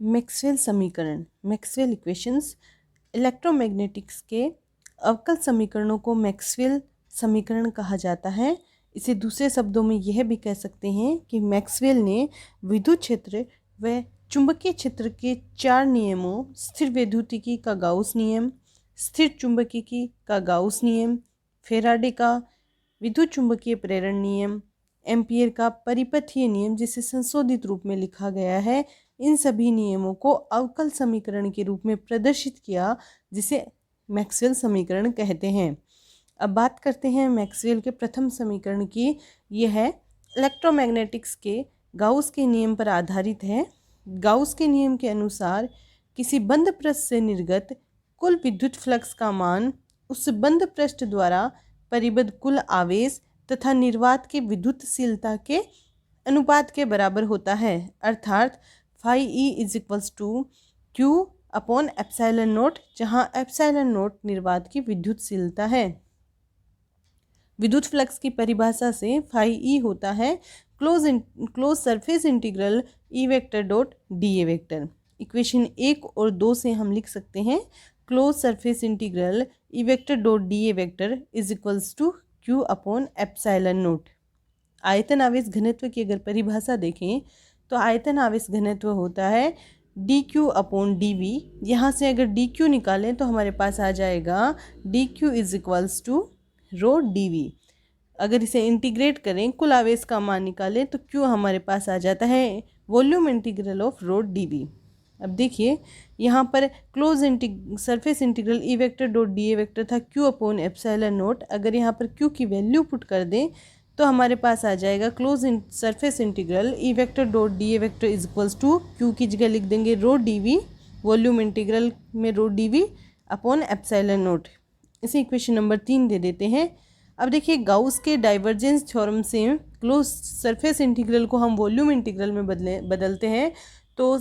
Maxwell समीकरण, Maxwell equations. Electromagnetics के अवकल समीकरणों को मैक्सवेल समीकरण कहा जाता है। इसे दूसरे शब्दों में यह भी कह सकते हैं कि मैक्सवेल ने विद्युत क्षेत्र व चुंबकीय क्षेत्र के 4 नियमों, स्थिर वैद्युतिकी का गाउस नियम, स्थिर चुंबकीय का गाउस नियम, फेराडे का विद्युत चुंबकीय प्रेरण नियम, एम्पियर का परिपथीय नियम जिसे संशोधित रूप में लिखा गया है, इन सभी नियमों को अवकल समीकरण के रूप में प्रदर्शित किया, जिसे मैक्सवेल समीकरण कहते हैं। अब बात करते हैं मैक्सवेल के प्रथम समीकरण की। यह है इलेक्ट्रोमैग्नेटिक्स के गाउस के नियम पर आधारित है। गाउस के नियम के अनुसार किसी बंद पृष्ठ से निर्गत कुल विद्युत फ्लक्स का मान उस बंद पृष्ठ द्वारा परिबद्ध कुल आवेश तथा निर्वात के विद्युतशीलता के अनुपात के बराबर होता है, अर्थात phi E is equals to Q upon epsilon naught, जहाँ एप्सिलॉन नोट निर्वात की विद्युतशीलता है। विद्युत फ्लक्स की परिभाषा से फाई ई होता है close surface integral E vector dot D A vector. Equation 1 और 2 से हम लिख सकते हैं close surface integral E vector dot D A vector is equals to Q upon epsilon naught. आयतन आवेश घनत्व की अगर परिभाषा देखें तो आयतन आवेश घनत्व होता है D Q upon D V. यहाँ से अगर डी क्यू निकालें तो हमारे पास आ जाएगा D Q is equals to rho D V. अगर इसे इंटीग्रेट करें, कुल आवेश का मान निकालें तो क्यू हमारे पास आ जाता है volume integral of rho D V. अब देखिए यहाँ पर close surface integral E vector dot D A vector था क्यू अपॉन एप्सिलॉन नोट। अगर यहाँ पर क्यू की वैल्यू पुट कर दें तो हमारे पास आ जाएगा close surface integral E vector dot D A vector is equals to Q की जगह लिख देंगे rho D V, volume integral में rho D V upon epsilon naught. इसे इक्वेशन नंबर 3 दे देते हैं। अब देखिए गाउस के डाइवर्जेंस थ्योरम से क्लोज सरफेस इंटीग्रल को हम वॉल्यूम इंटीग्रल में बदलते हैं, तो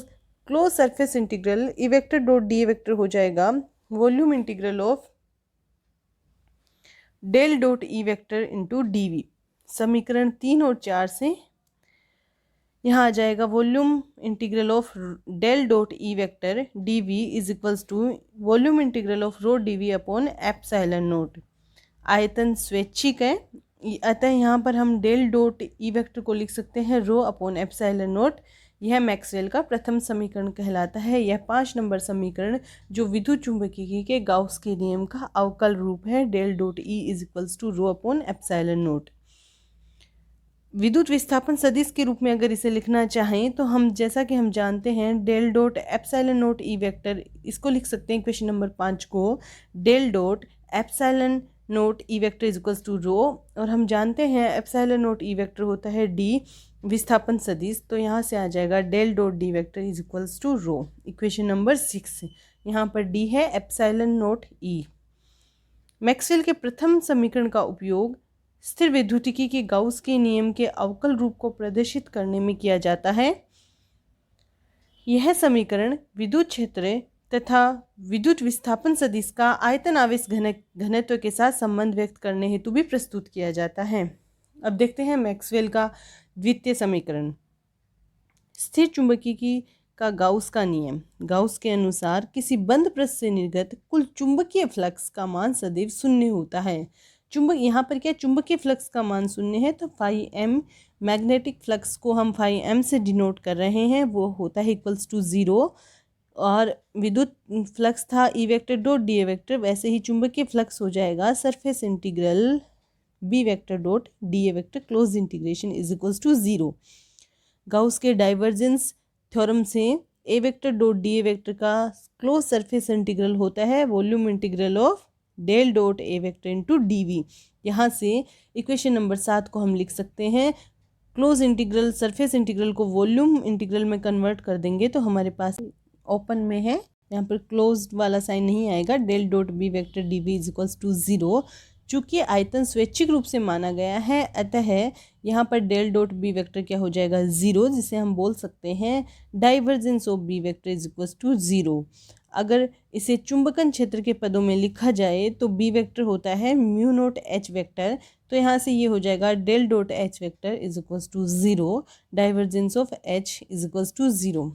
close surface integral E vector dot D A vector हो जाएगा volume integral of del dot E vector into D V. समीकरण 3 और 4 से यहाँ आ जाएगा volume integral of del dot E vector D V is equals to volume integral of rho D V upon epsilon naught. आयतन स्वैच्छिक है, अतः यहाँ पर हम डेल डॉट ई वेक्टर को लिख सकते हैं रो अपॉन एप्सिलॉन नोट। यह मैक्सवेल का प्रथम समीकरण कहलाता है। यह 5 नंबर समीकरण जो विद्युत चुंबकीय के गाउस के नियम का अवकल रूप है, del dot E is equals to rho upon epsilon naught. विद्युत विस्थापन सदिश के रूप में अगर इसे लिखना चाहें तो हम जैसा कि हम जानते हैं del dot epsilon naught E vector, इसको लिख सकते हैं क्वेश्चन नंबर 5 को del dot epsilon naught E vector is equals to rho, और हम जानते हैं एप्सिलॉन नोट ई वेक्टर होता है डी विस्थापन सदिश, तो यहाँ से आ जाएगा del dot D vector is equals to rho. Equation number 6 यहाँ पर डी है एप्सिलॉन नोट ई। मैक्सवेल के प्रथम समीकरण का उपयोग स्थिर वैद्युतिकी के गाउस के नियम के अवकल रूप को प्रदर्शित करने में किया जाता है। यह समीकरण विद्युत क्षेत्र तथा विद्युत विस्थापन सदिश का आयतन आवेश घनत्व के साथ संबंध व्यक्त करने हेतु भी प्रस्तुत किया जाता है। अब देखते हैं मैक्सवेल का द्वितीय समीकरण। स्थिर चुंबकीय का गाउस का नियम। गाउस के अनुसार किसी बंद पृष्ठ से निर्गत कुल चुंबकीय फ्लक्स का मान सदैव शून्य होता है। यहाँ पर क्या चुंबकीय फ्लक्स का मान शून्य है, तो फाई एम मैग्नेटिक फ्लक्स को हम फाई एम से डिनोट कर रहे हैं, वो होता है इक्वल्स टू 0। और विद्युत फ्लक्स था E vector dot D A vector, वैसे ही चुंबकीय फ्लक्स हो जाएगा surface integral B vector dot D A vector close integration is equals to 0। Gauss के डाइवर्जेंस थ्योरम से A vector dot D A vector का क्लोज सरफेस इंटीग्रल होता है volume integral of del dot A vector into D V. यहाँ से equation number 7 को हम लिख सकते हैं क्लोज इंटीग्रल सरफेस इंटीग्रल को वॉल्यूम इंटीग्रल में कन्वर्ट कर देंगे तो हमारे पास ओपन में है, यहाँ पर क्लोज वाला साइन नहीं आएगा, del dot B vector D V is equals to 0। चूँकि आयतन स्वैच्छिक रूप से माना गया है, अतः यहाँ पर डेल डॉट बी वेक्टर क्या हो जाएगा 0, जिसे हम बोल सकते हैं divergence of B vector is equals to 0। अगर इसे चुंबकन क्षेत्र के पदों में लिखा जाए तो बी वेक्टर होता है म्यू नोट एच वेक्टर, तो यहाँ से ये हो जाएगा del dot H vector is equals to 0, divergence of H is equals to 0।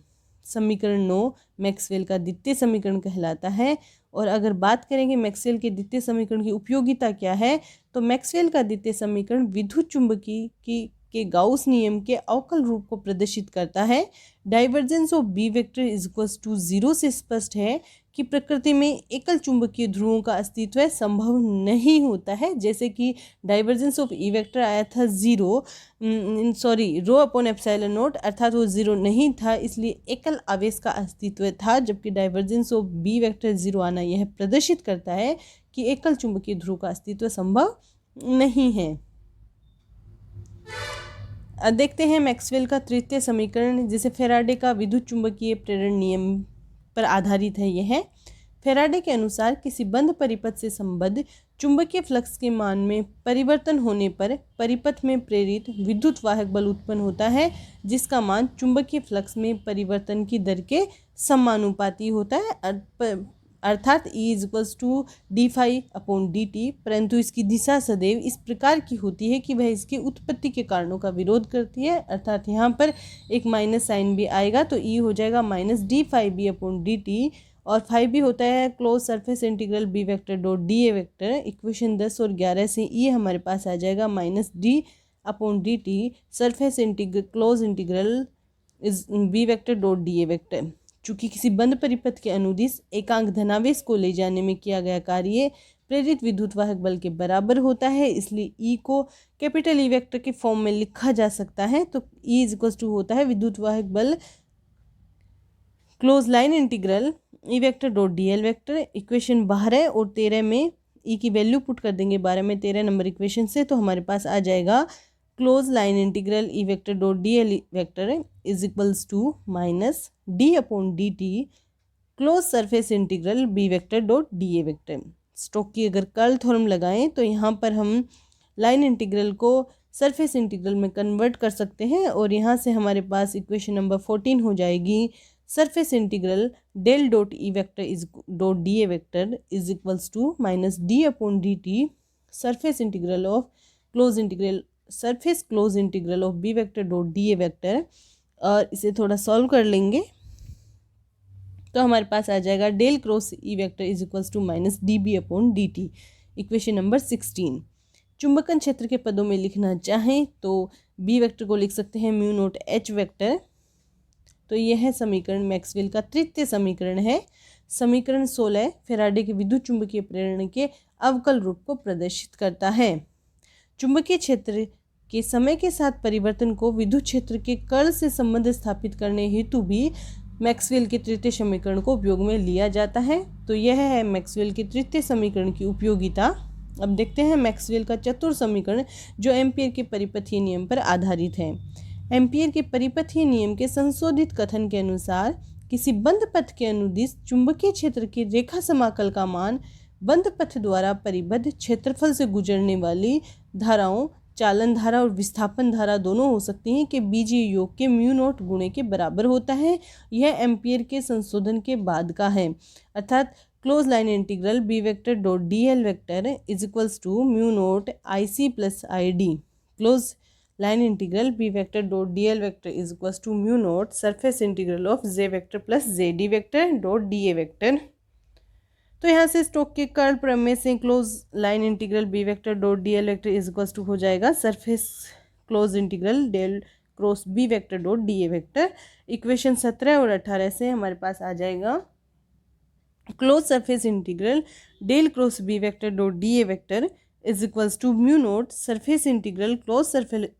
समीकरण 9 मैक्सवेल का द्वितीय समीकरण कहलाता है। और अगर बात करेंगे मैक्सवेल के द्वितीय समीकरण की उपयोगिता क्या है, तो मैक्सवेल का द्वितीय समीकरण विद्युत चुंबकीय के गाउस नियम के अवकल रूप को प्रदर्शित करता है। Divergence of B vector is equals to 0 से स्पष्ट है कि प्रकृति में एकल चुंबकीय ध्रुवों का अस्तित्व संभव नहीं होता है। जैसे कि डाइवर्जेंस ऑफ ई वेक्टर आया था 0, रो अपॉन एप्सिलॉन नॉट, अर्थात वो 0 नहीं था, इसलिए एकल आवेश का अस्तित्व था। जबकि डाइवर्जेंस ऑफ बी वेक्टर 0 आना यह प्रदर्शित करता है कि एकल चुंबकीय ध्रुव का अस्तित्व संभव नहीं है। अब देखते हैं मैक्सवेल का तृतीय समीकरण, जिसे फैराडे का विद्युत चुंबकीय प्रेरण नियम पर आधारित है। यह है फैराडे के अनुसार किसी बंद परिपथ से संबद्ध चुंबकीय फ्लक्स के मान में परिवर्तन होने पर परिपथ में प्रेरित विद्युत वाहक बल उत्पन्न होता है, जिसका मान चुंबकीय फ्लक्स में परिवर्तन की दर के समानुपाती होता है, अर्थात E is equals to d∅/dt। परंतु इसकी दिशा सदैव इस प्रकार की होती है कि वह इसकी उत्पत्ति के कारणों का विरोध करती है, अर्थात यहाँ पर एक माइनस साइन भी आएगा, तो E हो जाएगा -d∅b/dt। और फाई भी होता है close surface integral B vector dot D A vector. Equation 10 और 11 से E हमारे पास आ जाएगा -d/dt surface integral close integral is B vector dot D A vector. चूंकि किसी बंद परिपथ के अनुदिश एकांक धनावेश को ले जाने में किया गया कार्य प्रेरित विद्युत वाहक बल के बराबर होता है, इसलिए E को कैपिटल E वेक्टर के फॉर्म में लिखा जा सकता है। तो E इज इक्वल्स टू होता है विद्युत वाहक बल close line integral E vector dot D L vector. Equation 12 और 13 में E की वैल्यू पुट कर देंगे 12 में 13 नंबर इक्वेशन से, तो हमारे पास आ जाएगा close line integral E vector dot D L vector is equals to -d/dt close surface integral B vector dot D A vector. Stoke की अगर कर्ल थ्योरम लगाएं तो यहाँ पर हम लाइन इंटीग्रल को सरफेस इंटीग्रल में कन्वर्ट कर सकते हैं, और यहाँ से हमारे पास इक्वेशन नंबर 14 हो जाएगी surface integral del dot E vector is dot D A vector is equals to -d/dt surface integral of close integral surface close integral of B vector dot D A vector. और इसे थोड़ा solve कर लेंगे तो हमारे पास आ जाएगा del cross E vector is equals to -db/dt। Equation number 16। चुंबकन क्षेत्र के पदों में लिखना चाहें तो बी वेक्टर को लिख सकते हैं म्यू नॉट एच वेक्टर। तो यह समीकरण मैक्सवेल का तृतीय समीकरण है। समीकरण 16 फैराडे के विद्युत चुंबकीय प्रेरण के अवकल रूप को प्रदर्शित करता है। चुंबकीय क्षेत्र के समय के साथ परिवर्तन को विद्युत क्षेत्र के कर्ल से संबंध स्थापित करने हेतु भी मैक्सवेल के तृतीय समीकरण को उपयोग में लिया जाता है। तो यह है मैक्सवेल के तृतीय समीकरण की उपयोगिता। अब देखते हैं मैक्सवेल का चतुर्थ समीकरण, जो एम्पियर के परिपथीय नियम पर आधारित है। एम्पियर के परिपथीय नियम के संशोधित कथन के अनुसार किसी बंद पथ के अनुदिश चुंबकीय क्षेत्र के रेखा समाकल का मान बंद पथ द्वारा परिबद्ध क्षेत्रफल से गुजरने वाली धाराओं, चालन धारा और विस्थापन धारा दोनों हो सकती हैं, के बीजीय योग के म्यू नॉट गुणे के बराबर होता है। यह एम्पियर के संशोधन के बाद का है, अर्थात close line integral B vector dot D L vector is equals to mu naught I C plus I D. Close line integral B vector dot D L vector is equals to mu naught surface integral of J vector plus J D vector dot D A vector. तो यहाँ से Stoke के curl प्रमेय से close line integral B vector dot D L vector is equals to हो जाएगा surface close integral del cross B vector dot D A vector. Equation 17 और 18 से हमारे पास आ जाएगा close surface integral del cross B vector dot D A vector is equals to mu naught surface integral close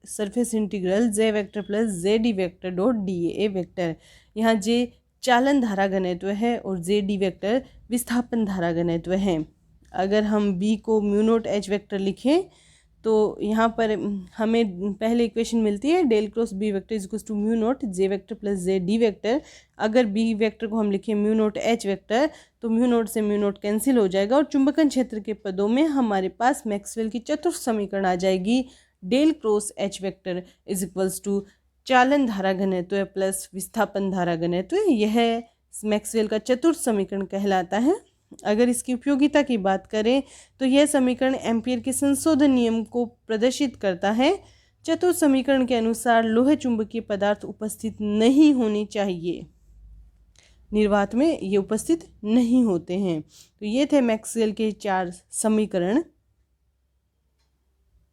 surface integral J vector plus J D vector dot D A vector. यहाँ J चालन धारा घनत्व है और जे D vector विस्थापन धारा घनत्व है। अगर हम बी को म्यू नॉट एच वेक्टर लिखें तो यहाँ पर हमें पहले इक्वेशन मिलती है del cross B vector is equals to mu naught J vector plus J D vector. अगर बी वेक्टर को हम लिखें म्यू नॉट एच वेक्टर तो म्यू नॉट से म्यू नॉट कैंसिल हो जाएगा, और चुंबकन क्षेत्र के पदों में हमारे पास मैक्सवेल की चतुर्थ समीकरण आ जाएगी del cross H vector is equals to चालन धारा घनत्व प्लस विस्थापन धारा घनत्व। यह मैक्सवेल का चतुर्थ समीकरण कहलाता है। अगर इसकी उपयोगिता की बात करें तो यह समीकरण एम्पियर के संशोधन नियम को प्रदर्शित करता है। चतुर्थ समीकरण के अनुसार लोहे चुंबकीय पदार्थ उपस्थित नहीं होनी चाहिए। निर्वात में ये उपस्थित नहीं होते हैं। तो ये थे मैक्सवेल के 4 समीकरण।